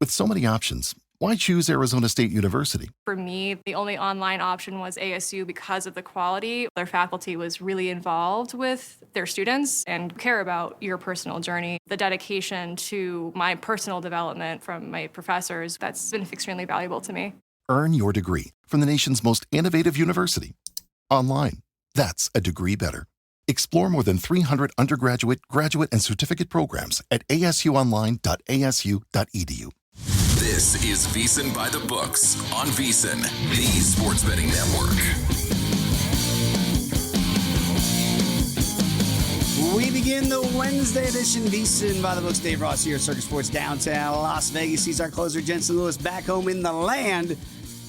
With so many options, why choose Arizona State University? For me, the only online option was ASU because of the quality. Their faculty was really involved with their students and care about your personal journey. The dedication to my personal development from my professors, that's been extremely valuable to me. Earn your degree from the nation's most innovative university. Online. That's a degree better. Explore more than 300 undergraduate, graduate, and certificate programs at asuonline.asu.edu. This is VSiN By The Books on VSiN, the sports betting network. We begin the Wednesday edition VSiN By The Books. Dave Ross here, Circus Sports downtown Las Vegas. He's our closer, Jensen Lewis, back home in the land.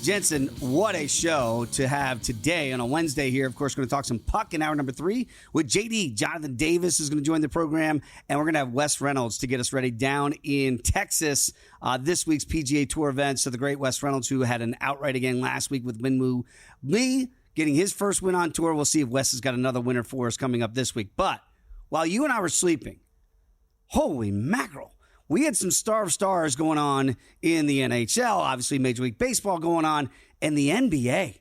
Jensen, what a show to have today on a Wednesday here. Of course, we're going to talk some puck in hour number 3 with JD. Jonathan Davis is going to join the program, and we're going to have Wes Reynolds to get us ready down in Texas. This week's PGA Tour event. So the great Wes Reynolds, who had an outright again last week with Minwoo Lee, getting his first win on tour. We'll see if Wes has got another winner for us coming up this week. But while you and I were sleeping, holy mackerel, we had some star of stars going on in the NHL, obviously Major League Baseball going on, and the NBA.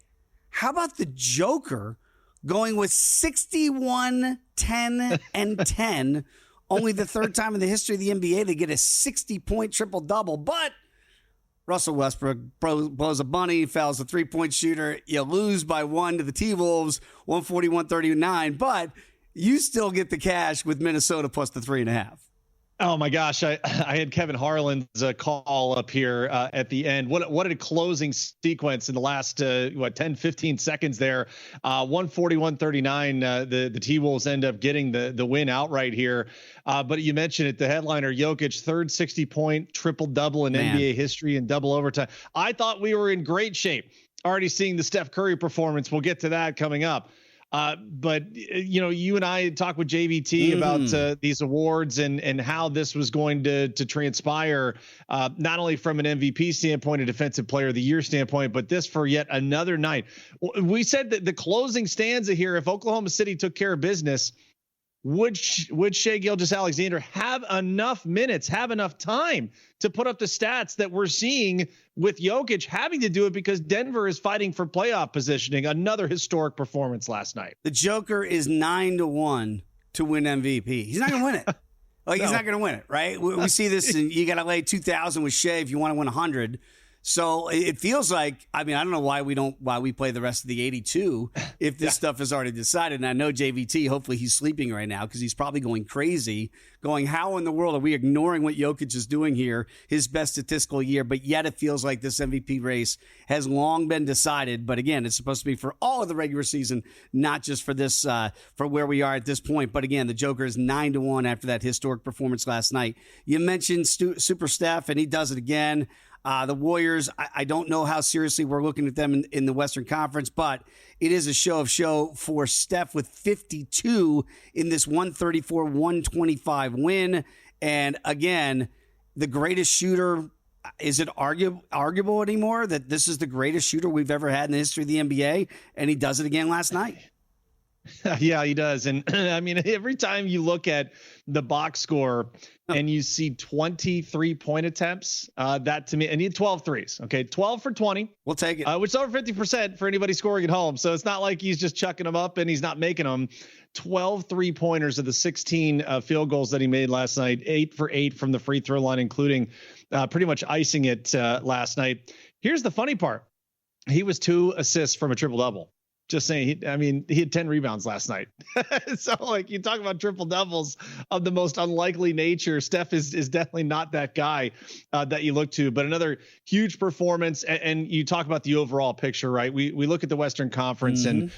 How about the Joker going with 61, 10, and 10? Only the third time in the history of the NBA they get a 60-point triple-double. But Russell Westbrook blows a bunny, fouls a three-point shooter. You lose by 1 to the T-Wolves, 140-139. But you still get the cash with Minnesota plus the 3.5. Oh my gosh, I had Kevin Harlan's call up here at the end. What a closing sequence in the last 10, 15 seconds there. 140-139. The T-Wolves end up getting the win outright here. But you mentioned it, the headliner Jokic, third 60-point triple-double in NBA history in double overtime. I thought we were in great shape. Already seeing the Steph Curry performance. We'll get to that coming up. But you and I talked with JVT about these awards and how this was going to transpire, not only from an MVP standpoint, a Defensive Player of the Year standpoint, but this for yet another night. We said that the closing stanza here, if Oklahoma City took care of business, would Shai Gilgeous-Alexander have enough minutes, have enough time to put up the stats that we're seeing with Jokic having to do it because Denver is fighting for playoff positioning? Another historic performance last night. The Joker is 9-1 to win MVP. He's not going to win it. He's not going to win it, right? We see this, and you got to lay 2,000 with Shai if you want to win 100. So it feels like, I don't know why we play the rest of the 82 if this stuff is already decided. And I know JVT, hopefully he's sleeping right now because he's probably going crazy, going, how in the world are we ignoring what Jokic is doing here, his best statistical year? But yet it feels like this MVP race has long been decided. But again, it's supposed to be for all of the regular season, not just for this, for where we are at this point. But again, the Joker is 9-1 after that historic performance last night. You mentioned Super Steph, and he does it again. The Warriors, I don't know how seriously we're looking at them in the Western Conference, but it is a show for Steph with 52 in this 134-125 win. And again, the greatest shooter, is it arguable anymore that this is the greatest shooter we've ever had in the history of the NBA? And he does it again last night. Yeah, he does. And every time you look at the box score and you see 23 point attempts, that to me, and he had 12 threes. Okay. 12 for 20. We'll take it. Which is over 50% for anybody scoring at home. So it's not like he's just chucking them up and he's not making them. 12 3-pointers of the 16 field goals that he made last night, 8 for 8 from the free throw line, including pretty much icing it last night. Here's the funny part. He was 2 assists from a triple double. Just saying, he had 10 rebounds last night. So, you talk about triple doubles of the most unlikely nature. Steph is definitely not that guy that you look to. But another huge performance, and you talk about the overall picture, right? We look at the Western Conference, and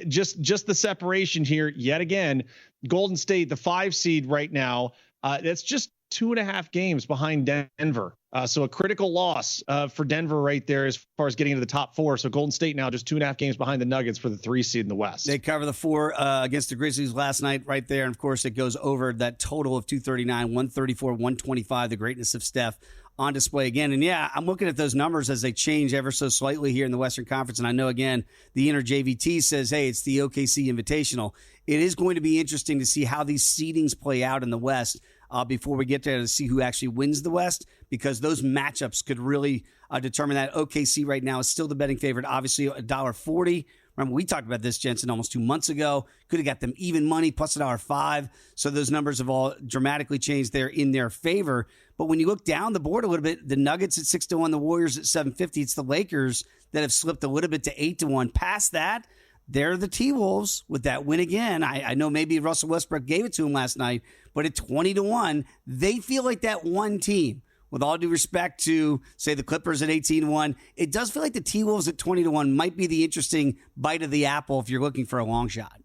just the separation here yet again. Golden State, the 5 seed right now, that's just 2.5 games behind Denver. So a critical loss for Denver right there as far as getting into the top 4. So Golden State now just 2.5 games behind the Nuggets for the 3 seed in the West. They cover the 4 against the Grizzlies last night right there. And, of course, it goes over that total of 239, 134, 125, the greatness of Steph on display again. And, yeah, I'm looking at those numbers as they change ever so slightly here in the Western Conference. And I know, again, the inner JVT says, hey, it's the OKC Invitational. It is going to be interesting to see how these seedings play out in the West before we get there to see who actually wins the West, because those matchups could really determine that. OKC right now is still the betting favorite, obviously $1.40. Remember, we talked about this, Jensen, almost 2 months ago. Could have got them even money plus $1.05. So those numbers have all dramatically changed there in their favor. But when you look down the board a little bit, the Nuggets at 6-1, the Warriors at 750. It's the Lakers that have slipped a little bit to 8-1. Past that, they're the T-Wolves with that win again. I know maybe Russell Westbrook gave it to him last night, but at 20-1, they feel like that one team. With all due respect to, say, the Clippers at 18-1, it does feel like the T-Wolves at 20-1 might be the interesting bite of the apple if you're looking for a long shot.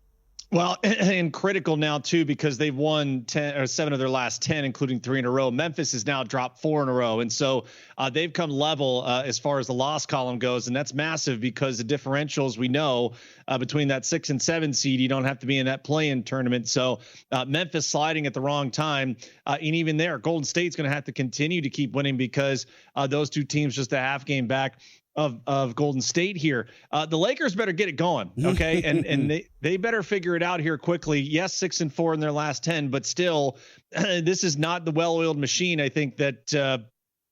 Well, and critical now, too, because they've won 7 of their last 10, including 3 in a row. Memphis has now dropped 4 in a row. And so they've come level as far as the loss column goes. And that's massive because the differentials we know between that 6 and 7 seed, you don't have to be in that play-in tournament. So Memphis sliding at the wrong time. And even there, Golden State's going to have to continue to keep winning because those two teams just a half game back of Golden State here. The Lakers better get it going, okay? and they better figure it out here quickly. Yes, 6-4 in their last 10, but still, this is not the well-oiled machine I think that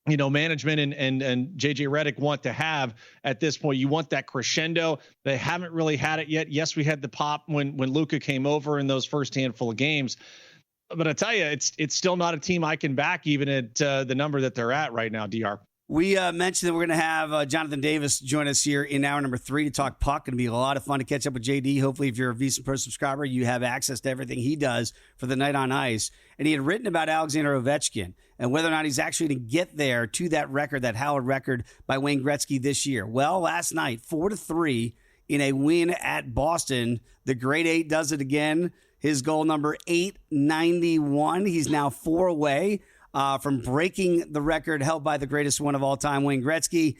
management and JJ Redick want to have at this point. You want that crescendo. They haven't really had it yet. Yes, we had the pop when Luka came over in those first handful of games. But I tell you, it's still not a team I can back even at the number that they're at right now, DR. We mentioned that we're going to have Jonathan Davis join us here in hour number 3 to talk puck. Going to be a lot of fun to catch up with JD. Hopefully, if you're a VSiN Pro subscriber, you have access to everything he does for the night on ice. And he had written about Alexander Ovechkin and whether or not he's actually going to get there to that record, that hallowed record by Wayne Gretzky this year. Well, last night, 4-3 in a win at Boston. The Great 8 does it again. His goal number 891. He's now 4 away from breaking the record held by the greatest one of all time, Wayne Gretzky.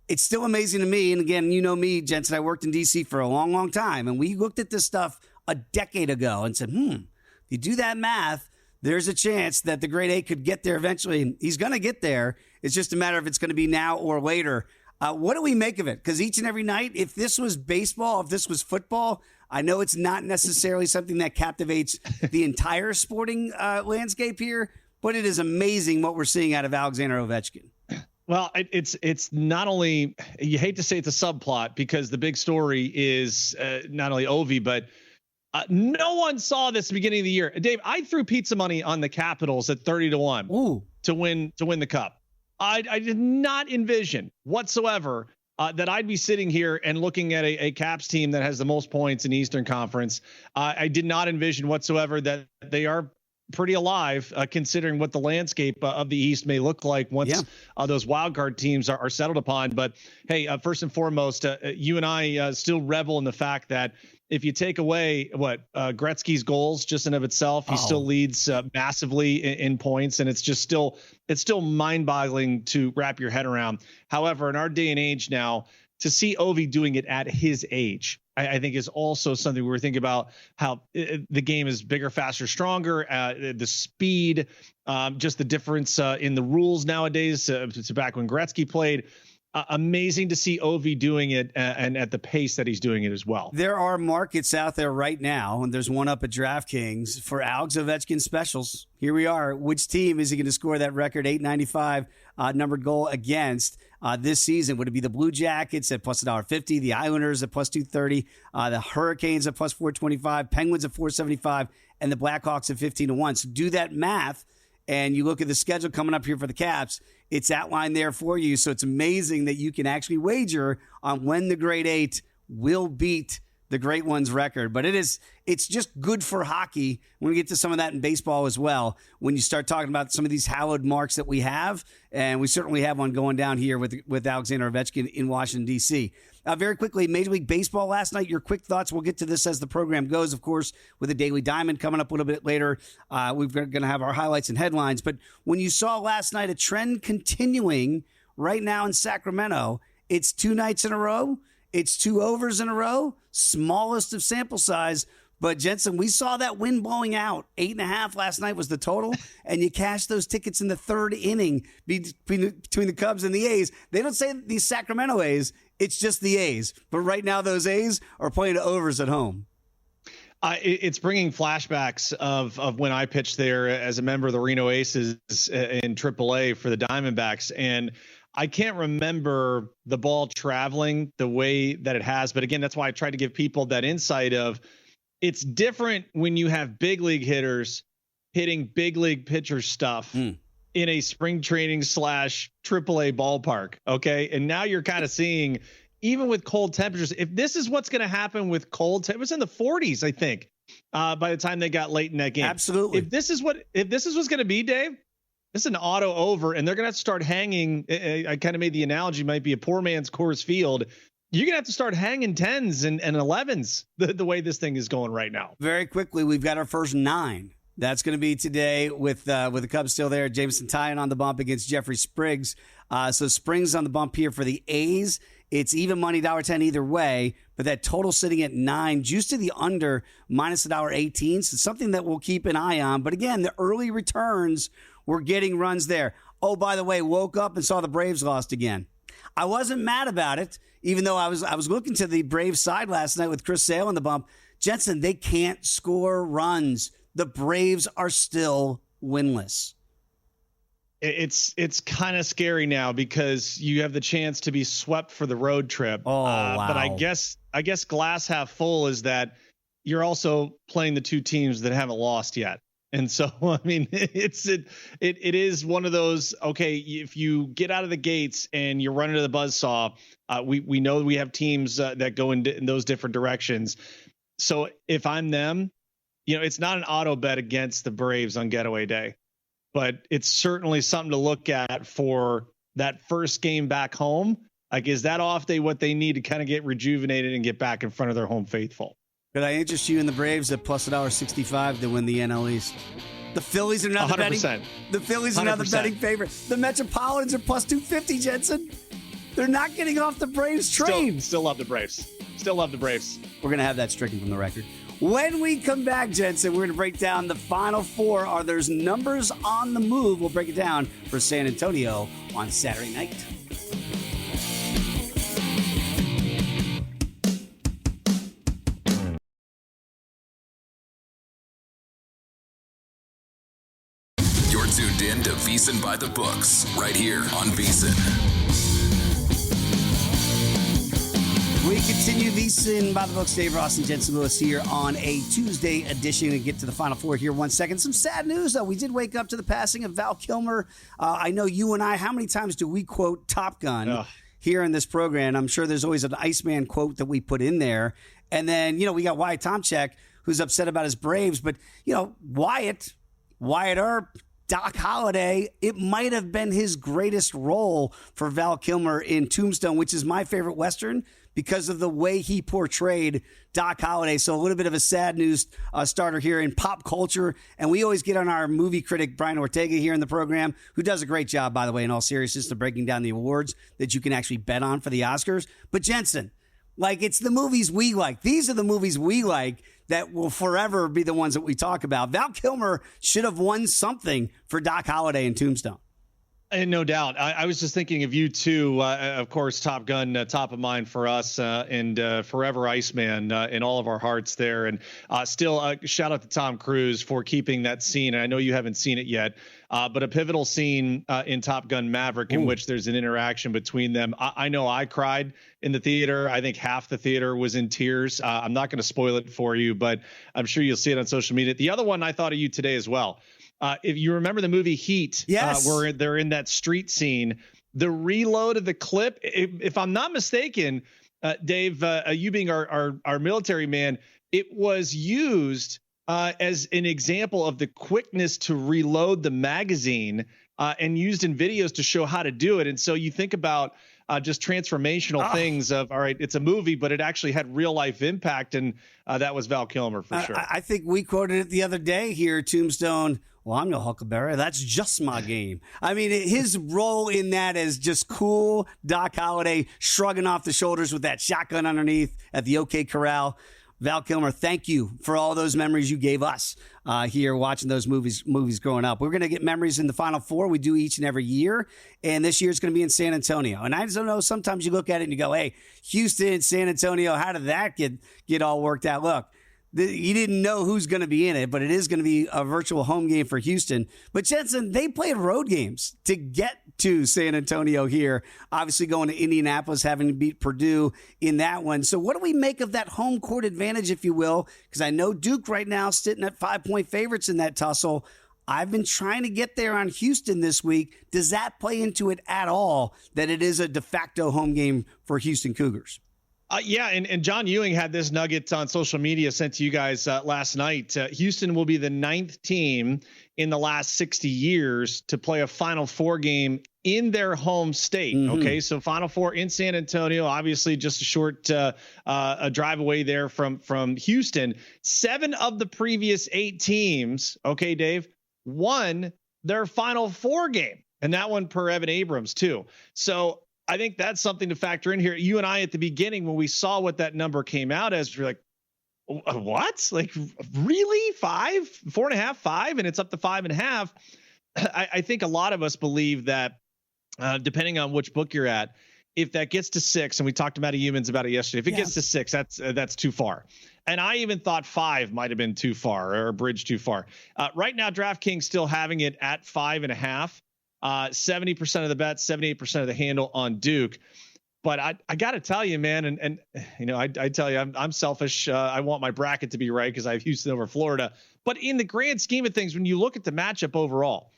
It's still amazing to me. And again, you know me, Jensen, I worked in D.C. for a long, long time. And we looked at this stuff a decade ago and said, if you do that math, there's a chance that the Great 8 could get there eventually. He's going to get there. It's just a matter of it's going to be now or later. What do we make of it? Because each and every night, if this was baseball, if this was football, I know it's not necessarily something that captivates the entire sporting landscape here, but it is amazing what we're seeing out of Alexander Ovechkin. Well, it's not only, you hate to say it's a subplot because the big story is not only Ovi, but no one saw this at the beginning of the year. Dave, I threw pizza money on the Capitals at 30-1 to win the cup. I did not envision whatsoever that I'd be sitting here and looking at a Caps team that has the most points in the Eastern Conference. I did not envision whatsoever that they are pretty alive, considering what the landscape of the East may look like once those wildcard teams are settled upon. But hey, first and foremost, you and I still revel in the fact that if you take away Gretzky's goals just in of itself, he still leads massively in points, and it's still mind-boggling to wrap your head around. However, in our day and age now, to see Ovi doing it at his age, I think is also something we were thinking about how the game is bigger, faster, stronger, the speed, just the difference in the rules nowadays to back when Gretzky played. Amazing to see Ovi doing it and at the pace that he's doing it as well. There are markets out there right now, and there's one up at DraftKings for Alex Ovechkin specials. Here we are. Which team is he going to score that record 895 numbered goal against this season? Would it be the Blue Jackets at plus $1.50, the Islanders at plus 230, the Hurricanes at plus 425, Penguins at 475, and the Blackhawks at 15-1? So do that math, and you look at the schedule coming up here for the Caps. It's outlined there for you. So it's amazing that you can actually wager on when the Great 8 will beat the Great One's record. But it's just good for hockey. When we get to some of that in baseball as well, when you start talking about some of these hallowed marks that we have, and we certainly have one going down here with Alexander Ovechkin in Washington, D.C. Very quickly, Major League Baseball last night, your quick thoughts. We'll get to this as the program goes, of course, with the Daily Diamond coming up a little bit later. We're going to have our highlights and headlines. But when you saw last night a trend continuing right now in Sacramento, it's 2 nights in a row. It's 2 overs in a row, smallest of sample size. But, Jensen, we saw that wind blowing out. 8.5 last night was the total, and you cashed those tickets in the 3rd inning between the Cubs and the A's. They don't say the Sacramento A's. It's just the A's. But right now those A's are playing overs at home. It's bringing flashbacks of when I pitched there as a member of the Reno Aces in AAA for the Diamondbacks. And I can't remember the ball traveling the way that it has. But again, that's why I tried to give people that insight of it's different when you have big league hitters hitting big league pitcher stuff in a spring training / AAA ballpark. Okay. And now you're kind of seeing, even with cold temperatures, if this is what's going to happen with cold temperatures, in the 40s, I think, by the time they got late in that game. Absolutely. If this is what's going to be, Dave, this is an auto over, and they're going to have to start hanging. I kind of made the analogy, might be a poor man's Coors Field. You're going to have to start hanging 10s and 11s the way this thing is going right now. Very quickly, we've got our first 9. That's going to be today with the Cubs still there. Jameson Tyon on the bump against Jeffrey Spriggs. So Spriggs on the bump here for the A's. It's even money, $1.10 either way, but that total sitting at 9, juice to the under, minus $1.18. So something that we'll keep an eye on. But again, the early returns, we're getting runs there. Oh, by the way, woke up and saw the Braves lost again. I wasn't mad about it, even though I was looking to the Braves side last night with Chris Sale on the bump. Jensen, they can't score runs. The Braves are still winless. It's kind of scary now because you have the chance to be swept for the road trip. Oh, wow. But I guess glass half full is that you're also playing the two teams that haven't lost yet. And so, I mean, it is one of those, okay, if you get out of the gates and you're running to the buzzsaw, we know we have teams that go in those different directions. So if I'm them, it's not an auto bet against the Braves on getaway day, but it's certainly something to look at for that first game back home. Like, is that off day what they need to kind of get rejuvenated and get back in front of their home faithful? Could I interest you in the Braves at plus $1.65 to win the NL East? The Phillies are another 100%. betting. The Phillies are another betting favorite. The Metropolitans are plus 250. Jensen, they're not getting off the Braves train. Still love the Braves. Still love the Braves. We're gonna have that stricken from the record. When we come back, Jensen, we're going to break down the Final Four. Are there's numbers on the move? We'll break it down for San Antonio on Saturday night. You're tuned in to VSiN By The Books, right here on VSiN. We continue VSiN By The Books. Dave Ross and Jensen Lewis here on a Tuesday edition and get to the Final Four here 1 second. Some sad news, though. We did wake up to the passing of Val Kilmer. I know you and I, how many times do we quote Top Gun here in this program? I'm sure there's always an Iceman quote that we put in there. And then, we got Wyatt Tomchek, who's upset about his Braves. But, Wyatt Earp, Doc Holliday, it might have been his greatest role for Val Kilmer in Tombstone, which is my favorite Western, because of the way he portrayed Doc Holliday. So a little bit of a sad news starter here in pop culture. And we always get on our movie critic, Brian Ortega, here in the program, who does a great job, by the way, in all seriousness, of breaking down the awards that you can actually bet on for the Oscars. But Jensen, it's the movies we like. These are the movies we like that will forever be the ones that we talk about. Val Kilmer should have won something for Doc Holliday in Tombstone. And no doubt. I was just thinking of you too. Of course, Top Gun, top of mind for us, and Forever Iceman in all of our hearts there. And still, shout out to Tom Cruise for keeping that scene. And I know you haven't seen it yet, but a pivotal scene in Top Gun Maverick in which there's an interaction between them. I know I cried in the theater. I think half the theater was in tears. I'm not going to spoil it for you, but I'm sure you'll see it on social media. The other one I thought of you today as well. If you remember the movie Heat, yes, where they're in that street scene, the reload of the clip, if I'm not mistaken, Dave, you being our military man, it was used as an example of the quickness to reload the magazine and used in videos to show how to do it. And so you think about just transformational things of, all right, it's a movie, but it actually had real life impact. And that was Val Kilmer for sure. I think we quoted it the other day here, Tombstone. Well, I'm no Huckleberry. That's just my game. I mean, his role in that is just cool. Doc Holliday shrugging off the shoulders with that shotgun underneath at the OK Corral. Val Kilmer, thank you for all those memories you gave us here watching those movies growing up. We're going to get memories in the Final Four. We do each and every year. And this year it's going to be in San Antonio. And I just don't know, sometimes you look at it and you go, hey, Houston, San Antonio, how did that get all worked out? Look, You didn't know who's going to be in it, but it is going to be a virtual home game for Houston. But Jensen, they played road games to get to San Antonio here, obviously going to Indianapolis, having to beat Purdue in that one. So what do we make of that home court advantage, if you will? Because I know Duke right now sitting at 5-point favorites in that tussle. I've been trying to get there on Houston this week. Does that play into it at all, that it is a de facto home game for Houston Cougars? Yeah, and John Ewing had this nugget on social media sent to you guys last night. Houston will be the 9th team in the last 60 years to play a Final Four game in their home state. Mm-hmm. Okay, so Final Four in San Antonio, obviously just a short a drive away there from Houston. 7 of the previous 8 teams, okay, Dave, won their Final Four game, and that one per Evan Abrams too. So I think that's something to factor in here. You and I at the beginning, when we saw what that number came out as, we're like, what? Like, really? 5, 4.5, 5, and it's up to 5.5. I think a lot of us believe that, depending on which book you're at, if that gets to 6, and we talked to Matty Humans about it yesterday, if it gets to 6, that's too far. And I even thought 5 might have been too far, or a bridge too far. Right now, DraftKings still having it at 5.5. 70% of the bets, 78% of the handle on Duke. But I got to tell you, man, and you know, I tell you, I'm selfish. I want my bracket to be right because I have Houston over Florida. But in the grand scheme of things, when you look at the matchup overall,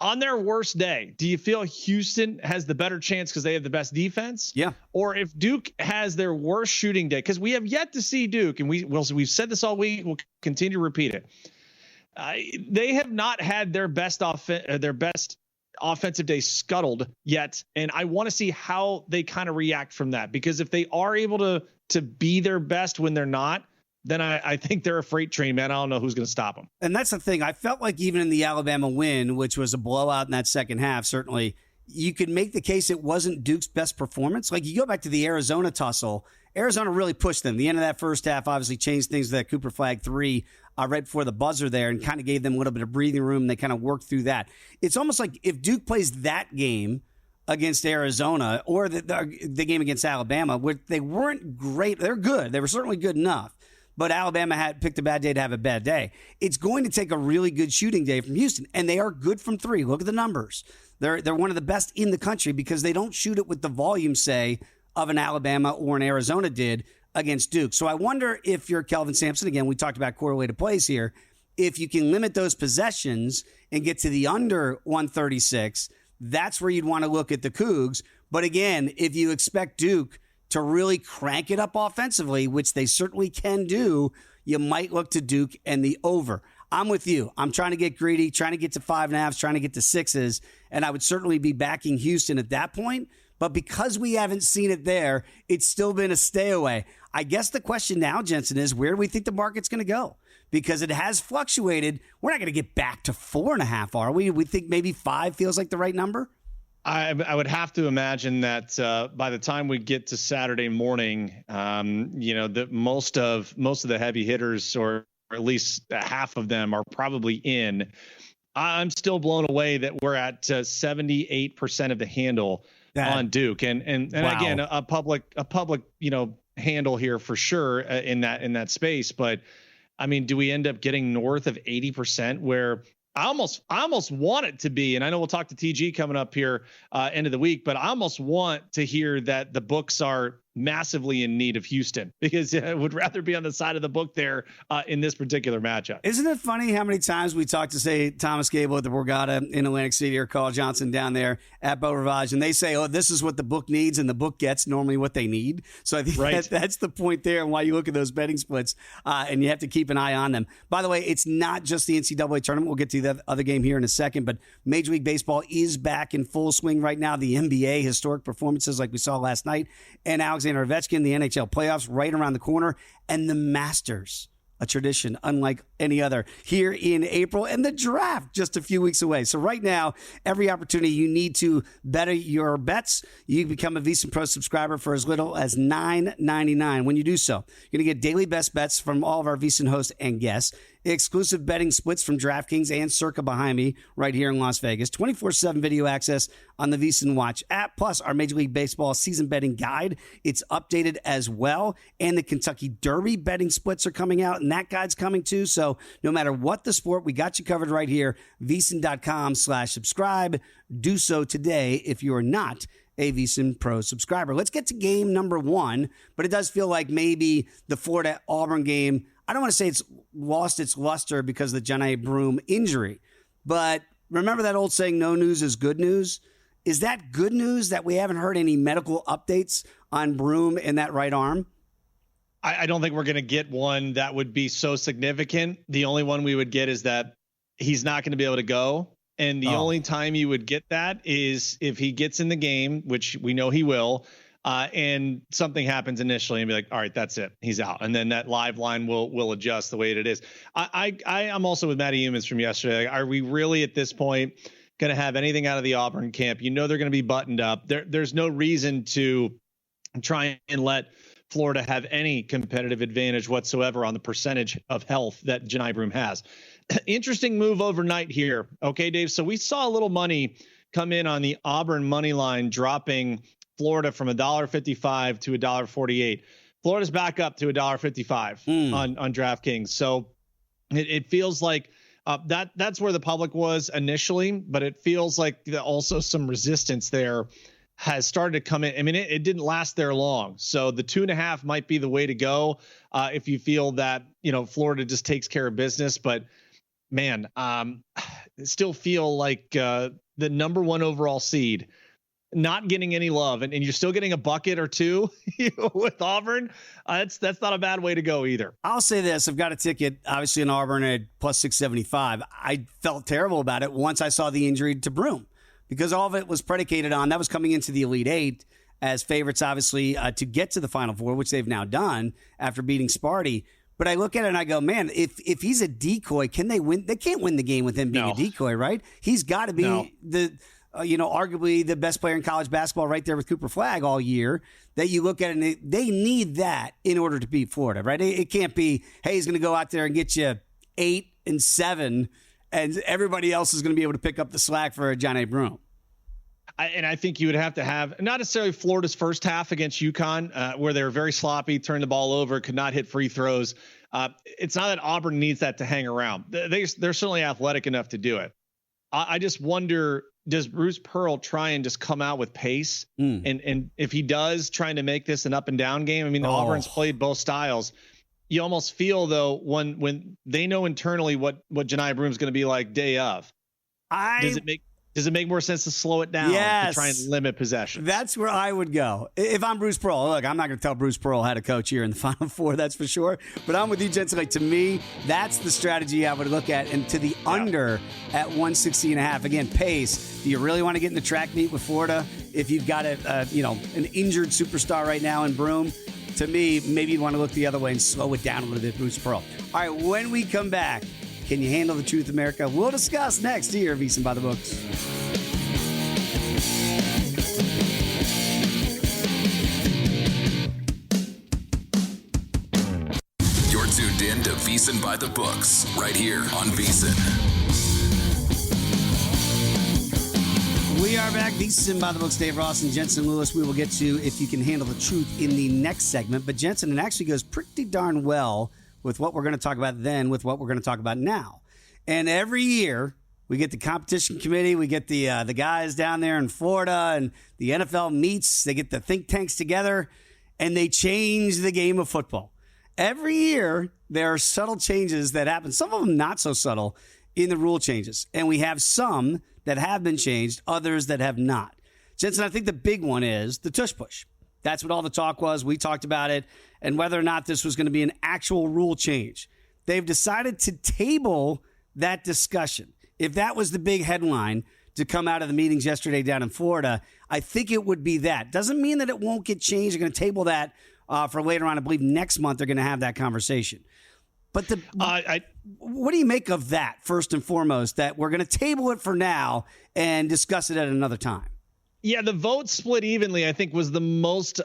on their worst day, do you feel Houston has the better chance because they have the best defense? Yeah. Or if Duke has their worst shooting day, because we have yet to see Duke, and we've said this all week, we'll continue to repeat it. They have not had their best offensive day scuttled yet, and I want to see how they kind of react from that, because if they are able to be their best when they're not, then I think they're a freight train, man. I don't know who's going to stop them. And that's the thing. I felt like even in the Alabama win, which was a blowout in that second half, certainly you could make the case it wasn't Duke's best performance. Like, you go back to the Arizona tussle, Arizona really pushed them. The end of that first half obviously changed things with that Cooper Flag 3 right before the buzzer there, and kind of gave them a little bit of breathing room. They kind of worked through that. It's almost like if Duke plays that game against Arizona, or the game against Alabama, where they weren't great. They're good. They were certainly good enough. But Alabama had picked a bad day to have a bad day. It's going to take a really good shooting day from Houston, and they are good from 3. Look at the numbers. They're one of the best in the country because they don't shoot it with the volume, say, of an Alabama or an Arizona did against Duke. So I wonder if you're Kelvin Sampson, again, we talked about correlated plays here, if you can limit those possessions and get to the under 136, that's where you'd want to look at the Cougs. But again, if you expect Duke to really crank it up offensively, which they certainly can do, you might look to Duke and the over. I'm with you. I'm trying to get greedy, trying to get to 5.5s, trying to get to 6s, and I would certainly be backing Houston at that point. But because we haven't seen it there, it's still been a stay away. I guess the question now, Jensen, is where do we think the market's going to go? Because it has fluctuated. We're not going to get back to 4.5, are we? We think maybe 5 feels like the right number? I would have to imagine that by the time we get to Saturday morning, that most of the heavy hitters, or at least half of them, are probably in. I'm still blown away that we're at 78% of the handle on Duke, and wow. Again, a public handle here for sure in that space. But I mean, do we end up getting north of 80%? Where I almost want it to be, and I know we'll talk to TG coming up here end of the week, but I almost want to hear that the books are massively in need of Houston, because I would rather be on the side of the book there in this particular matchup. Isn't it funny how many times we talk to, say, Thomas Gable at the Borgata in Atlantic City, or Carl Johnson down there at Beau Rivage, and they say, oh, this is what the book needs, and the book gets normally what they need. So I think that's the point there, and why you look at those betting splits, and you have to keep an eye on them. By the way, it's not just the NCAA tournament. We'll get to the other game here in a second, but Major League Baseball is back in full swing right now. The NBA, historic performances like we saw last night, and Alexander Ovechkin, the NHL playoffs right around the corner, and the Masters, a tradition unlike any other, here in April, and the draft just a few weeks away. So right now, every opportunity you need to better your bets, you can become a VSiN Pro subscriber for as little as $9.99. When you do so, you're going to get daily best bets from all of our VSiN hosts and guests. exclusive betting splits from DraftKings and Circa behind me right here in Las Vegas, 24/7 video access on the VSiN Watch app, plus our Major League Baseball season betting guide. It's updated as well, and the Kentucky Derby betting splits are coming out, and that guide's coming too. So no matter what the sport, we got you covered right here, VSiN.com/subscribe. Do so today if you are not a VSiN Pro subscriber. Let's get to game number one, but it does feel like maybe the Florida-Auburn game, I don't want to say it's lost its luster because of the Johni Broome injury, but remember that old saying, no news is good news? Is that good news that we haven't heard any medical updates on Broome in that right arm? I don't think we're going to get one that would be so significant. The only one we would get is that he's not going to be able to go. And the only time you would get that is if he gets in the game, which we know he will, and something happens initially and be like, all right, that's it. He's out. And then that live line will adjust the way it is. I'm also with Matty Humans from yesterday. Are we really at this point going to have anything out of the Auburn camp? You know they're going to be buttoned up. There's no reason to try and let Florida have any competitive advantage whatsoever on the percentage of health that Johni Broome has. Interesting move overnight here. Okay, Dave. So we saw a little money come in on the Auburn money line, dropping Florida from $1.55 to $1.48. Florida's back up to $1.55 on DraftKings. So it feels like that's where the public was initially, but it feels like also some resistance there has started to come in. I mean, it didn't last there long. So the 2.5 might be the way to go if you feel that, Florida just takes care of business. But man, still feel like the number one overall seed not getting any love, and you're still getting a bucket or two with Auburn. That's not a bad way to go either. I'll say this. I've got a ticket, obviously, in Auburn at plus 675. I felt terrible about it once I saw the injury to Broome, because all of it was predicated on that was coming into the Elite Eight as favorites, obviously, to get to the Final Four, which they've now done after beating Sparty. But I look at it and I go, man, if he's a decoy, can they win? They can't win the game with him being a decoy, right? He's got to be arguably the best player in college basketball right there with Cooper Flagg all year. That you look at it and they need that in order to beat Florida, right? It can't be, hey, he's going to go out there and get you 8 and 7 and everybody else is going to be able to pick up the slack for Johni Broome. And I think you would have to have not necessarily Florida's first half against UConn, where they were very sloppy, turned the ball over, could not hit free throws. It's not that Auburn needs that to hang around. They're certainly athletic enough to do it. I just wonder, does Bruce Pearl try and just come out with pace? And if he does, trying to make this an up and down game. I mean, Auburn's played both styles. You almost feel, though, when they know internally what Johni Broome's going to be like day of, does it make more sense to slow it down to try and limit possession? That's where I would go. If I'm Bruce Pearl, look, I'm not going to tell Bruce Pearl how to coach here in the Final Four, that's for sure. But I'm with you, Jensen. Like, to me, that's the strategy I would look at. And to the under at 160.5. Again, pace. Do you really want to get in the track meet with Florida if you've got an injured superstar right now in Broome? To me, maybe you'd want to look the other way and slow it down a little bit, Bruce Pearl. All right, when we come back, can you handle the truth, America? We'll discuss next here at VSiN By The Books. You're tuned in to VSiN By The Books, right here on VSiN. We are back. VSiN By The Books. Dave Ross and Jensen Lewis. We will get to if you can handle the truth in the next segment. But Jensen, it actually goes pretty darn well with what we're going to talk about then with what we're going to talk about now. And every year we get the competition committee, we get the guys down there in Florida, and the NFL meets, they get the think tanks together, and they change the game of football. Every year there are subtle changes that happen, some of them not so subtle, in the rule changes. And we have some that have been changed, others that have not. Jensen, I think the big one is the tush push. That's what all the talk was. We talked about it and whether or not this was going to be an actual rule change. They've decided to table that discussion. If that was the big headline to come out of the meetings yesterday down in Florida, I think it would be that. Doesn't mean that it won't get changed. They're going to table that for later on. I believe next month they're going to have that conversation. But what do you make of that, first and foremost, that we're going to table it for now and discuss it at another time? Yeah, the vote split evenly, I think, was the most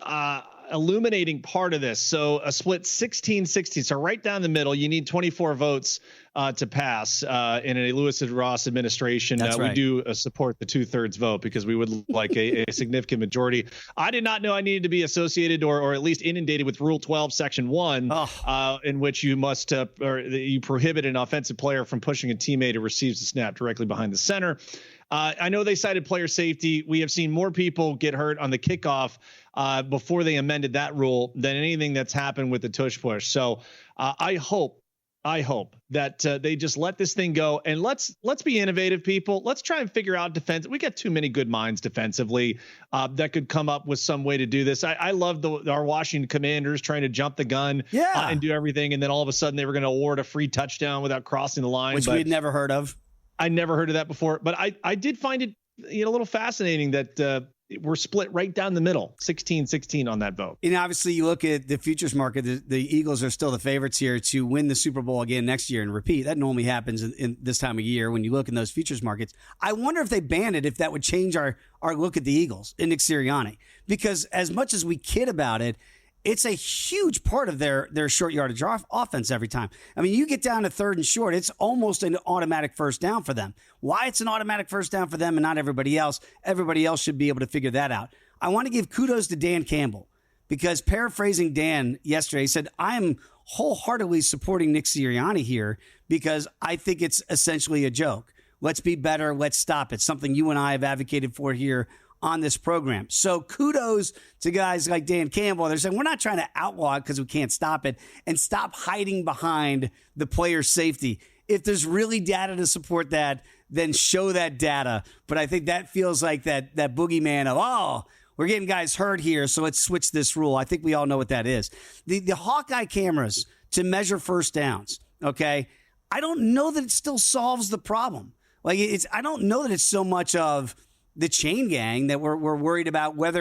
illuminating part of this. So a split 16-16. So right down the middle, you need 24 votes to pass in a Lewis and Ross administration. That's right. We do support the 2/3 vote because we would like a significant majority. I did not know I needed to be associated or at least inundated with Rule 12, Section 1, in which you must or you prohibit an offensive player from pushing a teammate who receives the snap directly behind the center. I know they cited player safety. We have seen more people get hurt on the kickoff before they amended that rule than anything that's happened with the tush push. So I hope that they just let this thing go, and let's be innovative, people. Let's try and figure out defense. We got too many good minds defensively that could come up with some way to do this. I love our Washington Commanders trying to jump the gun and do everything, and then all of a sudden they were going to award a free touchdown without crossing the line, which we'd never heard of. I never heard of that before, but I did find it a little fascinating that we're split right down the middle, 16-16 on that vote. And obviously, you look at the futures market, the Eagles are still the favorites here to win the Super Bowl again next year and repeat. That normally happens in this time of year when you look in those futures markets. I wonder if they banned it, if that would change our look at the Eagles and Nick Sirianni. Because as much as we kid about it, it's a huge part of their short yardage offense every time. I mean, you get down to 3rd and short, it's almost an automatic first down for them. Why it's an automatic first down for them and not everybody else? Everybody else should be able to figure that out. I want to give kudos to Dan Campbell because, paraphrasing Dan yesterday, he said, I'm wholeheartedly supporting Nick Sirianni here because I think it's essentially a joke. Let's be better. Let's stop it. Something you and I have advocated for here on this program. So kudos to guys like Dan Campbell. They're saying we're not trying to outlaw it because we can't stop it, and stop hiding behind the player safety. If there's really data to support that, then show that data. But I think that feels like that boogeyman of, we're getting guys hurt here, so let's switch this rule. I think we all know what that is. The Hawkeye cameras to measure first downs, okay? I don't know that it still solves the problem. I don't know that it's so much of the chain gang that we're worried about where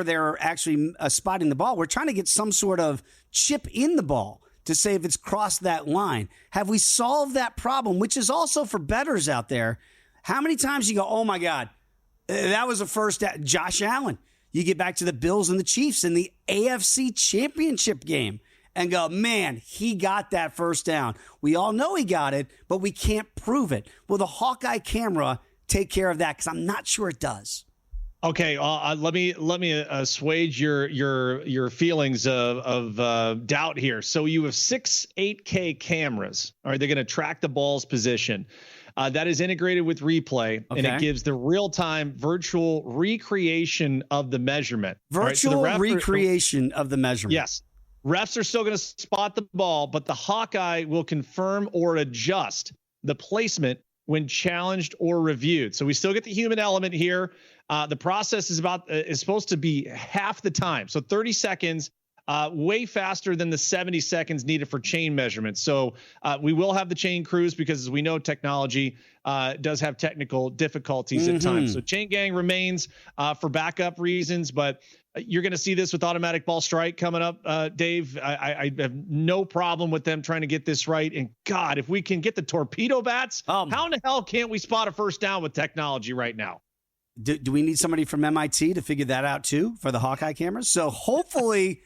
they're actually spotting the ball. We're trying to get some sort of chip in the ball to say if it's crossed that line. Have we solved that problem, which is also for bettors out there? How many times you go, oh my God, that was a first down. Josh Allen. You get back to the Bills and the Chiefs in the AFC Championship game and go, man, he got that first down. We all know he got it, but we can't prove it. Well, the Hawkeye camera take care of that, because I'm not sure it does. Okay, let me assuage your feelings of doubt here. So you have 6 8K cameras. All right, they're going to track the ball's position. That is integrated with replay, and it gives the real-time virtual recreation of the measurement. Virtual recreation of the measurement. Yes. Refs are still going to spot the ball, but the Hawkeye will confirm or adjust the placement when challenged or reviewed. So we still get the human element here. The process is supposed to be half the time. So 30 seconds, way faster than the 70 seconds needed for chain measurements. So we will have the chain crews because, as we know, technology does have technical difficulties at times. So chain gang remains for backup reasons, but you're going to see this with automatic ball strike coming up, Dave. I have no problem with them trying to get this right. And God, if we can get the torpedo bats, how in the hell can't we spot a first down with technology right now? Do we need somebody from MIT to figure that out too for the Hawkeye cameras? So hopefully,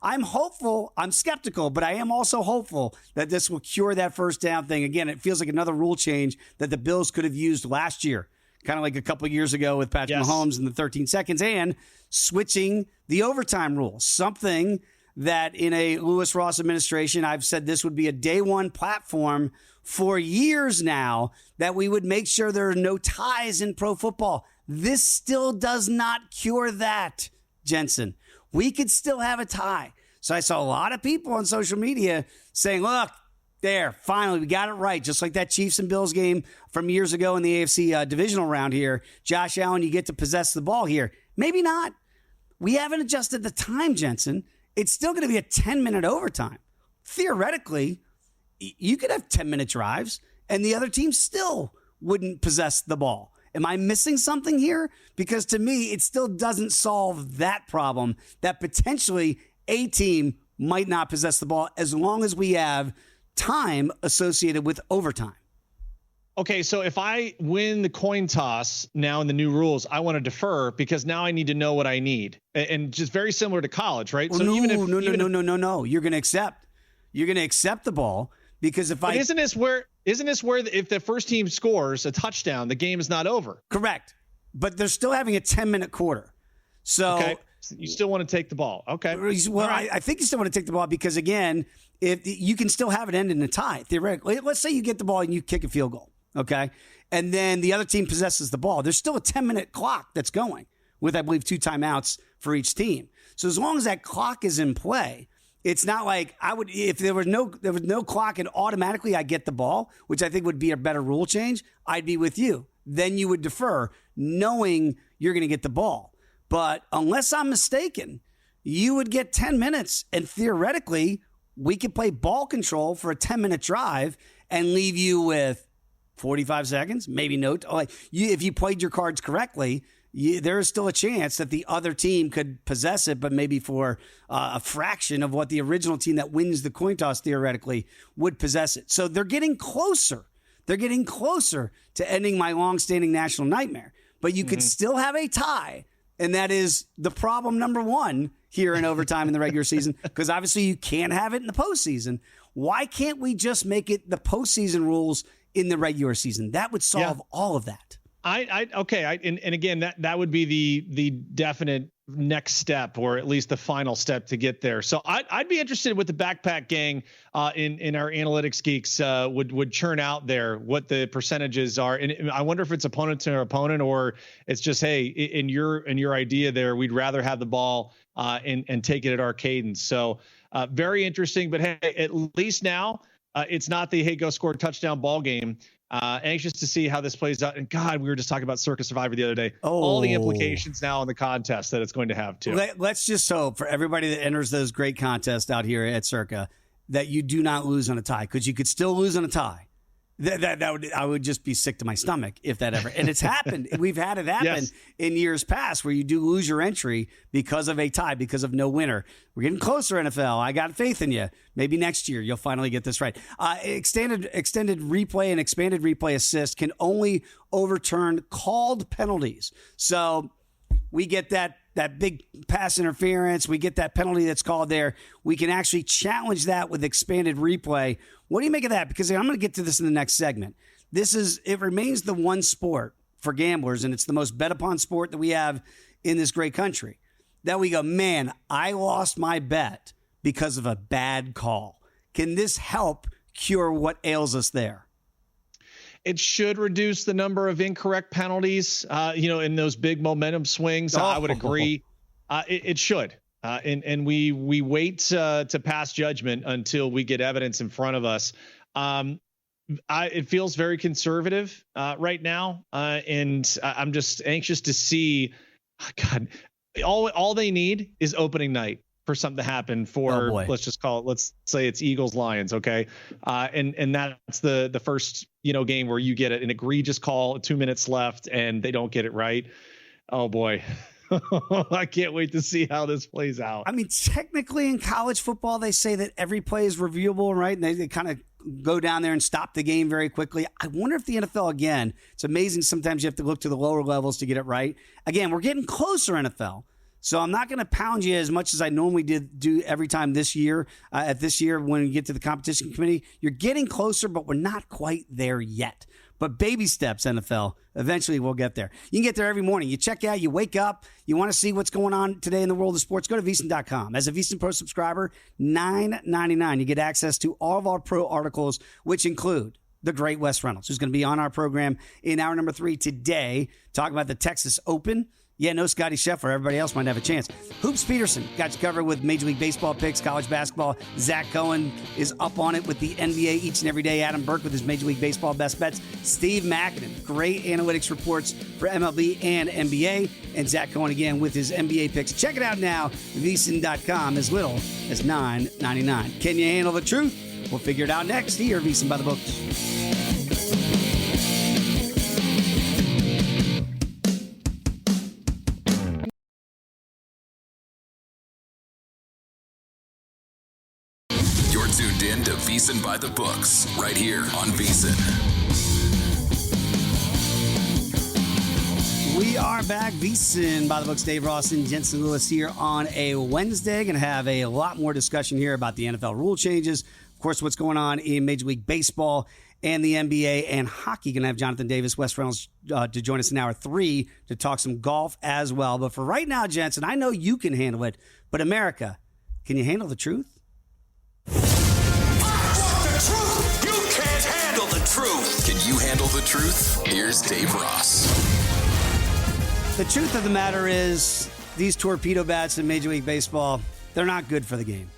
I'm hopeful. I'm skeptical, but I am also hopeful that this will cure that first down thing. Again, it feels like another rule change that the Bills could have used last year, kind of like a couple years ago with Patrick Mahomes and the 13 seconds, and switching the overtime rule, something that in a Lewis Ross administration, I've said this would be a day one platform for years now, that we would make sure there are no ties in pro football. This still does not cure that, Jensen. We could still have a tie. So I saw a lot of people on social media saying, look, there, finally, we got it right. Just like that Chiefs and Bills game from years ago in the AFC divisional round here. Josh Allen, you get to possess the ball here. Maybe not. We haven't adjusted the time, Jensen. It's still going to be a 10-minute overtime. Theoretically, you could have 10-minute drives, and the other team still wouldn't possess the ball. Am I missing something here? Because to me, it still doesn't solve that problem, that potentially a team might not possess the ball as long as we have time associated with overtime. Okay, so if I win the coin toss now in the new rules, I want to defer because now I need to know what I need. And just very similar to college, right? Well, so no. You're going to accept. You're going to accept the ball Because isn't this where if the first team scores a touchdown, the game is not over? Correct. But they're still having a 10-minute quarter. So okay. You still want to take the ball. Okay. Well, right. I think you still want to take the ball because, again, if you can still have it end in a tie, theoretically. Let's say you get the ball and you kick a field goal, okay? And then the other team possesses the ball. There's still a 10-minute clock that's going with, I believe, 2 timeouts for each team. So as long as that clock is in play, it's not like if there was no clock and automatically I get the ball, which I think would be a better rule change, I'd be with you. Then you would defer knowing you're going to get the ball. But unless I'm mistaken, you would get 10 minutes, and theoretically, we could play ball control for a 10-minute drive and leave you with 45 seconds, maybe no. If you played your cards correctly, there is still a chance that the other team could possess it, but maybe for a fraction of what the original team that wins the coin toss theoretically would possess it. So they're getting closer. They're getting closer to ending my long-standing national nightmare. But you could still have a tie. And that is the problem number one here in overtime in the regular season, because obviously you can't have it in the postseason. Why can't we just make it the postseason rules in the regular season? That would solve all of that. And again, that would be the definite next step, or at least the final step to get there. So I'd be interested with the backpack gang in our analytics geeks would churn out there what the percentages are, and I wonder if it's opponent to opponent or it's just, hey, in your idea there, we'd rather have the ball and take it at our cadence. So very interesting. But hey, at least now it's not the hey, go score a touchdown ball game. Anxious to see how this plays out. And God, we were just talking about Circa Survivor the other day. All the implications now in the contest that it's going to have too. Let's just hope for everybody that enters those great contests out here at Circa that you do not lose on a tie, because you could still lose on a tie. I would just be sick to my stomach if that ever. And it's happened. We've had it happen in years past where you do lose your entry because of a tie, because of no winner. We're getting closer, NFL. I got faith in you. Maybe next year you'll finally get this right. Extended replay and expanded replay assist can only overturn called penalties. So we get that big pass interference. We get that penalty that's called there. We can actually challenge that with expanded replay. What do you make of that? Because I'm going to get to this in the next segment. It remains the one sport for gamblers, and it's the most bet upon sport that we have in this great country, that we go, man, I lost my bet because of a bad call. Can this help cure what ails us there? It should reduce the number of incorrect penalties, in those big momentum swings. I would agree. It should. And we wait to pass judgment until we get evidence in front of us. It feels very conservative right now. And I'm just anxious to see, God, all they need is opening night for something to happen for, let's say it's Eagles Lions. Okay. And that's the first, game where you get an egregious call, 2 minutes left, and they don't get it right. Oh boy. I can't wait to see how this plays out. I mean, technically in college football, they say that every play is reviewable, right? And they kind of go down there and stop the game very quickly. I wonder if the NFL, again, it's amazing sometimes you have to look to the lower levels to get it right. Again, we're getting closer, NFL. So I'm not going to pound you as much as I normally do every time this year. When we get to the competition committee, you're getting closer, but we're not quite there yet. But baby steps, NFL. Eventually we'll get there. You can get there every morning. You check out, you wake up, you want to see what's going on today in the world of sports, go to VSiN.com. As a VSiN Pro subscriber, $9.99. You get access to all of our pro articles, which include the great Wes Reynolds, who's going to be on our program in hour number 3 today, talking about the Texas Open. Yeah, no Scotty Scheffler. Everybody else might have a chance. Hoops Peterson got you covered with Major League Baseball picks, college basketball. Zach Cohen is up on it with the NBA each and every day. Adam Burke with his Major League Baseball best bets. Steve Mackinnon, great analytics reports for MLB and NBA. And Zach Cohen again with his NBA picks. Check it out now, VSiN.com, as little as $9.99. Can you handle the truth? We'll figure it out next here, VSiN by the Books. Tuned in to VSiN by the Books, right here on VSiN. We are back. VSiN by the Books. Dave Ross and Jensen Lewis here on a Wednesday. Going to have a lot more discussion here about the NFL rule changes. Of course, what's going on in Major League Baseball and the NBA and hockey. Going to have Jonathan Davis, Wes Reynolds to join us in hour 3 to talk some golf as well. But for right now, Jensen, I know you can handle it, but America, can you handle the truth? I want the truth. You can't handle the truth. Can you handle the truth? Here's Dave Ross. The truth of the matter is these torpedo bats in Major League Baseball, they're not good for the game.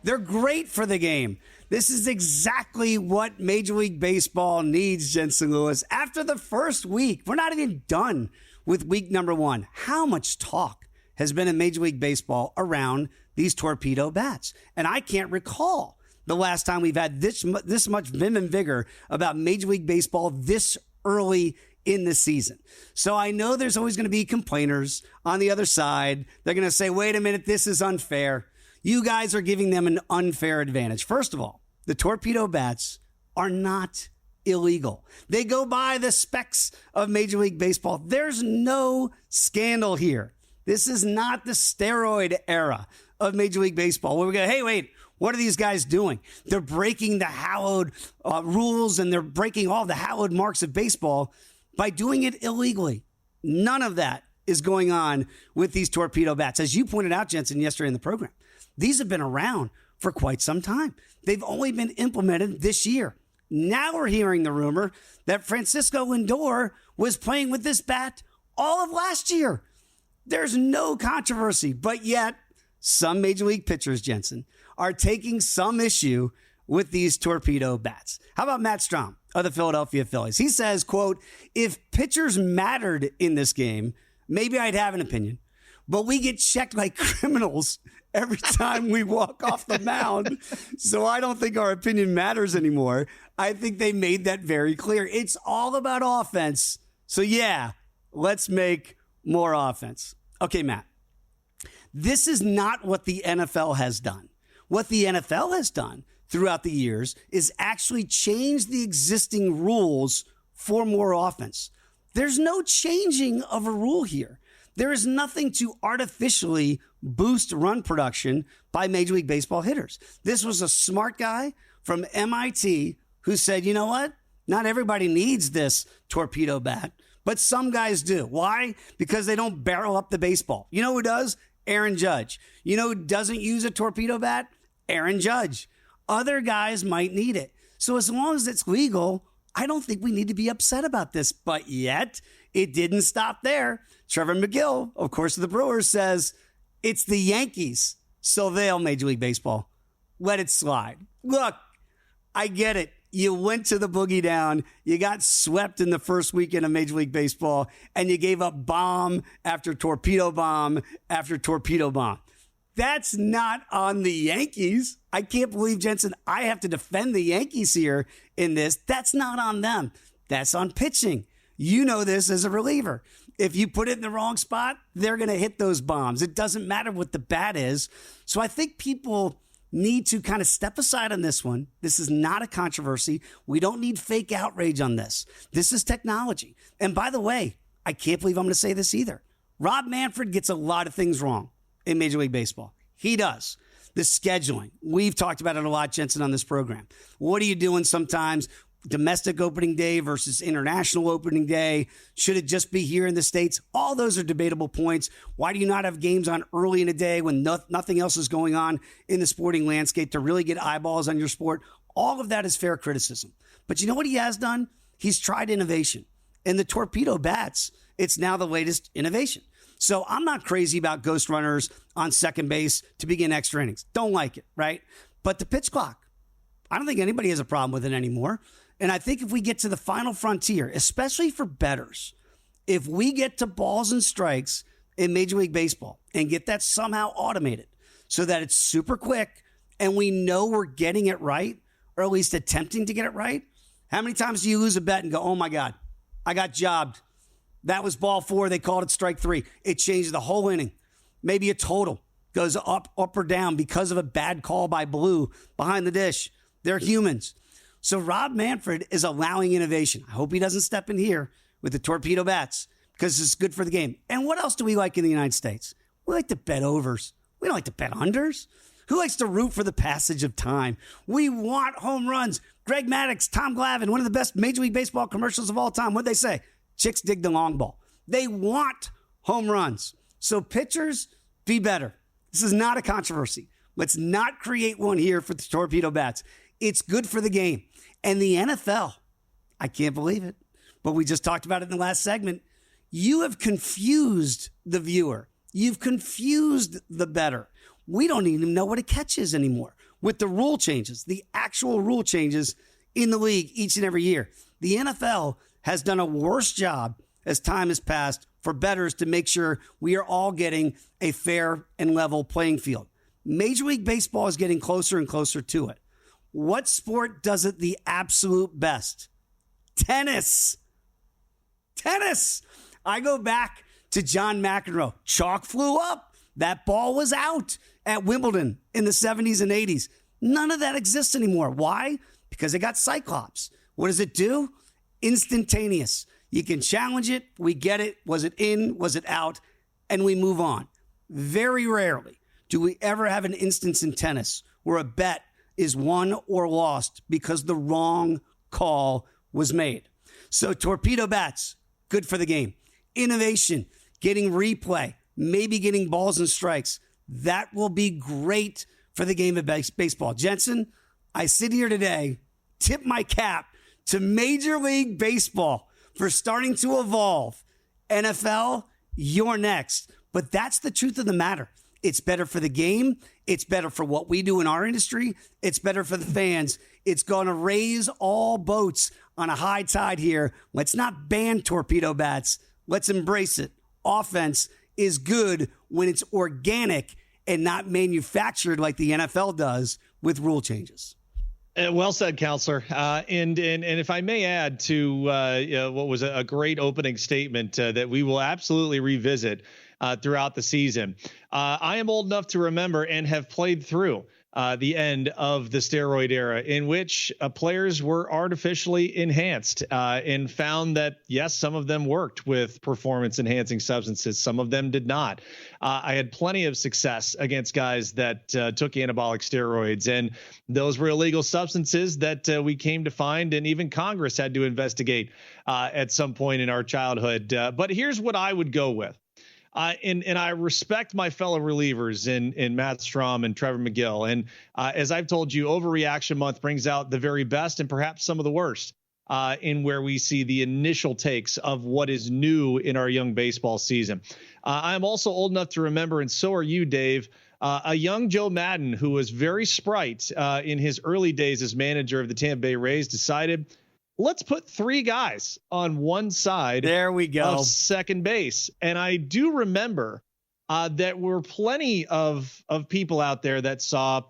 They're great for the game. This is exactly what Major League Baseball needs, Jensen Lewis. After the first week, we're not even done with week number 1. How much talk has been in Major League Baseball around these torpedo bats? And I can't recall the last time we've had this much vim and vigor about Major League Baseball this early in the season. So I know there's always going to be complainers on the other side. They're going to say, wait a minute, this is unfair. You guys are giving them an unfair advantage. First of all, the torpedo bats are not illegal. They go by the specs of Major League Baseball. There's no scandal here. This is not the steroid era of Major League Baseball where we go, hey, wait, what are these guys doing? They're breaking the hallowed rules and they're breaking all the hallowed marks of baseball by doing it illegally. None of that is going on with these torpedo bats. As you pointed out, Jensen, yesterday in the program, these have been around for quite some time. They've only been implemented this year. Now we're hearing the rumor that Francisco Lindor was playing with this bat all of last year. There's no controversy, but yet some Major League pitchers, Jensen, are taking some issue with these torpedo bats. How about Matt Strom of the Philadelphia Phillies? He says, quote, if pitchers mattered in this game, maybe I'd have an opinion, but we get checked like criminals every time we walk off the mound. So I don't think our opinion matters anymore. I think they made that very clear. It's all about offense. So yeah, let's make more offense. Okay, Matt, this is not what the NFL has done. What the NFL has done throughout the years is actually change the existing rules for more offense. There's no changing of a rule here. There is nothing to artificially boost run production by Major League Baseball hitters. This was a smart guy from MIT who said, you know what? Not everybody needs this torpedo bat, but some guys do. Why? Because they don't barrel up the baseball. You know who does? Aaron Judge. You know who doesn't use a torpedo bat? Aaron Judge. Other guys might need it. So as long as it's legal, I don't think we need to be upset about this. But yet, it didn't stop there. Trevor McGill, of course, of the Brewers, says it's the Yankees, so they'll, Major League Baseball, let it slide. Look, I get it. You went to the boogie down. You got swept in the first weekend of Major League Baseball, and you gave up bomb after torpedo bomb after torpedo bomb. That's not on the Yankees. I can't believe, Jensen, I have to defend the Yankees here in this. That's not on them. That's on pitching. You know this as a reliever. If you put it in the wrong spot, they're going to hit those bombs. It doesn't matter what the bat is. So I think people need to kind of step aside on this one. This is not a controversy. We don't need fake outrage on this. This is technology. And by the way, I can't believe I'm going to say this either. Rob Manfred gets a lot of things wrong in Major League Baseball. He does. The scheduling. We've talked about it a lot, Jensen, on this program. What are you doing sometimes? Domestic opening day versus international opening day. Should it just be here in the States? All those are debatable points. Why do you not have games on early in the day when nothing else is going on in the sporting landscape to really get eyeballs on your sport? All of that is fair criticism. But you know what he has done? He's tried innovation. And the torpedo bats, it's now the latest innovation. So I'm not crazy about ghost runners on second base to begin extra innings. Don't like it, right? But the pitch clock, I don't think anybody has a problem with it anymore. And I think if we get to the final frontier, especially for bettors, if we get to balls and strikes in Major League Baseball and get that somehow automated so that it's super quick and we know we're getting it right, or at least attempting to get it right, how many times do you lose a bet and go, oh my God, I got jobbed. That was ball 4. They called it strike 3. It changed the whole inning. Maybe a total goes up or down because of a bad call by Blue behind the dish. They're humans. So Rob Manfred is allowing innovation. I hope he doesn't step in here with the torpedo bats because it's good for the game. And what else do we like in the United States? We like to bet overs. We don't like to bet unders. Who likes to root for the passage of time? We want home runs. Greg Maddux, Tom Glavine, one of the best Major League Baseball commercials of all time. What'd they say? Chicks dig the long ball. They want home runs. So pitchers, be better. This is not a controversy. Let's not create one here for the Torpedo Bats. It's good for the game. And the NFL, I can't believe it, but we just talked about it in the last segment. You have confused the viewer. You've confused the bettor. We don't even know what a catch is anymore with the rule changes, the actual rule changes in the league each and every year. The NFL has done a worse job as time has passed for bettors to make sure we are all getting a fair and level playing field. Major League Baseball is getting closer and closer to it. What sport does it the absolute best? Tennis. Tennis. I go back to John McEnroe. Chalk flew up. That ball was out at Wimbledon in the 70s and 80s. None of that exists anymore. Why? Because they got Cyclops. What does it do? Instantaneous. You can challenge it. We get it. Was it in? Was it out? And we move on. Very rarely do we ever have an instance in tennis where a bet is won or lost because the wrong call was made. So Torpedo Bats, good for the game. Innovation, getting replay, maybe getting balls and strikes. That will be great for the game of baseball. Jensen, I sit here today, tip my cap to Major League Baseball for starting to evolve. NFL, you're next. But that's the truth of the matter. It's better for the game. It's better for what we do in our industry. It's better for the fans. It's going to raise all boats on a high tide here. Let's not ban Torpedo Bats. Let's embrace it. Offense is good when it's organic and not manufactured like the NFL does with rule changes. Well said, Counselor. And if I may add to what was a great opening statement that we will absolutely revisit throughout the season. I am old enough to remember and have played through the end of the steroid era in which players were artificially enhanced and found that, yes, some of them worked with performance enhancing substances. Some of them did not. I had plenty of success against guys that took anabolic steroids, and those were illegal substances that we came to find, and even Congress had to investigate at some point in our childhood. But here's what I would go with. And I respect my fellow relievers in Matt Strom and Trevor McGill. And as I've told you, Overreaction Month brings out the very best and perhaps some of the worst in where we see the initial takes of what is new in our young baseball season. I'm also old enough to remember, and so are you, Dave, a young Joe Madden who was very sprite in his early days as manager of the Tampa Bay Rays decided, let's put three guys on one side there we go. Of second base. And I do remember that were plenty of people out there that saw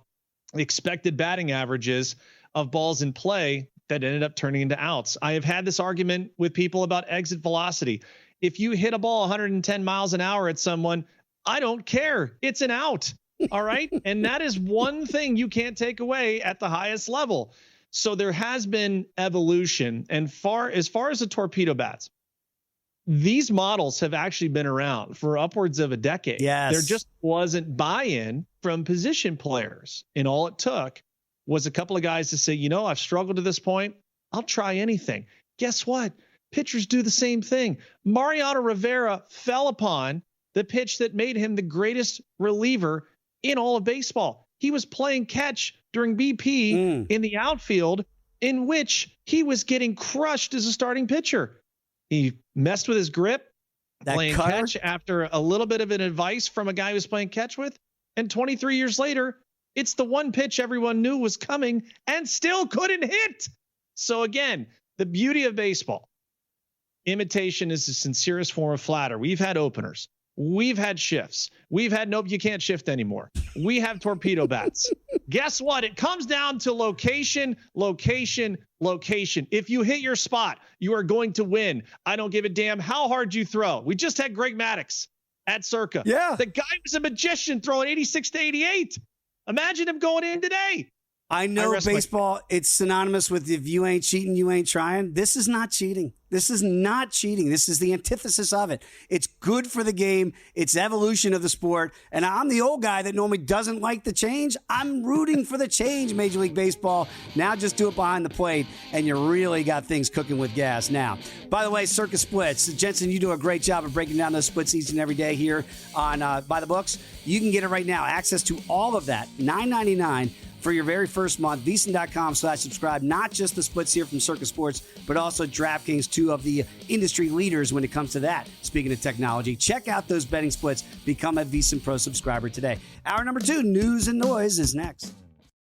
expected batting averages of balls in play that ended up turning into outs. I have had this argument with people about exit velocity. If you hit a ball 110 miles an hour at someone, I don't care. It's an out. All right. And that is one thing you can't take away at the highest level. So there has been evolution, and as far as the Torpedo Bats, these models have actually been around for upwards of a decade. Yes. There just wasn't buy-in from position players, and all it took was a couple of guys to say, I've struggled to this point. I'll try anything. Guess what? Pitchers do the same thing. Mariano Rivera fell upon the pitch that made him the greatest reliever in all of baseball. He was playing catch during BP in the outfield, in which he was getting crushed as a starting pitcher. He messed with his grip, playing catch after a little bit of an advice from a guy he was playing catch with. And 23 years later, it's the one pitch everyone knew was coming and still couldn't hit. So again, the beauty of baseball, imitation is the sincerest form of flattery. We've had openers. We've had shifts. We've had, nope, you can't shift anymore. We have Torpedo Bats. Guess what? It comes down to location, location, location. If you hit your spot, you are going to win. I don't give a damn how hard you throw. We just had Greg Maddux at Circa. Yeah. The guy was a magician throwing 86 to 88. Imagine him going in today. I know baseball, it's synonymous with if you ain't cheating, you ain't trying. This is not cheating. This is not cheating. This is the antithesis of it. It's good for the game. It's evolution of the sport. And I'm the old guy that normally doesn't like the change. I'm rooting for the change, Major League Baseball. Now just do it behind the plate, and you really got things cooking with gas now. By the way, Circus Splits. Jensen, you do a great job of breaking down those splits each and every day here on By the Books. You can get it right now. Access to all of that, $9.99 for your very first month. VSiN.com/subscribe. Not just the splits here from Circus Sports, but also DraftKings, two of the industry leaders when it comes to that. Speaking of technology, check out those betting splits. Become a VSiN Pro subscriber today. Hour number 2, News and Noise, is next.